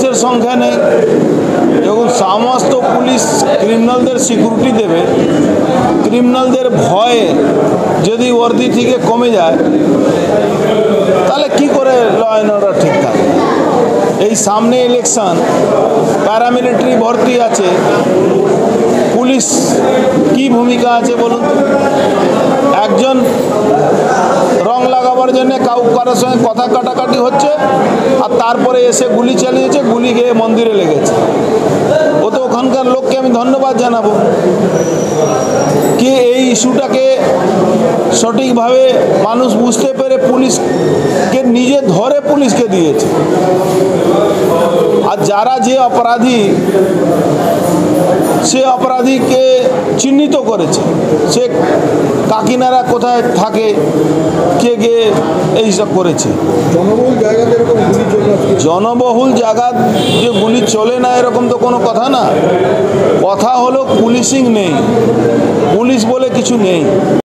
পুলিশের সংখ্যা নেই, যখন সমস্ত পুলিশ ক্রিমিনালদের সিকিউরিটি দেবে, ক্রিমিনালদের ভয়ে যদি ওয়ার্দি থেকে কমে যায় তাহলে কি করে ল অ্যান্ড অর্ডার ঠিক থাকে? এই সামনে ইলেকশন, প্যারামিলিটারি ভর্তি আছে, পুলিশ কি ভূমিকা আছে বলুন? একজন রং লাগাবার জন্য কারোর সঙ্গে কথা কাটাকাটি হচ্ছে আর তারপরে এসে গুলি চালিয়েছে, গুলি গিয়ে মন্দিরে লেগেছে। ও তো ওখানকার লোককে আমি ধন্যবাদ জানাবো কি এই ইস্যুটাকে সঠিকভাবে মানুষ বুঝতে পেরে পুলিশকে নিজে ধরে পুলিশকে দিয়েছে। আর যারা যে অপরাধী, সে অপরাধীকে চিহ্নিত করেছে, সে কাকিনারা কোথায় থাকে, কে গিয়ে এইসব করেছে। জনবহুল জায়গা যে গুলি চলে না এরকম তো কোনো কথা না। কথা হলো পুলিশিং নেই, পুলিশ বলে কিছু নেই।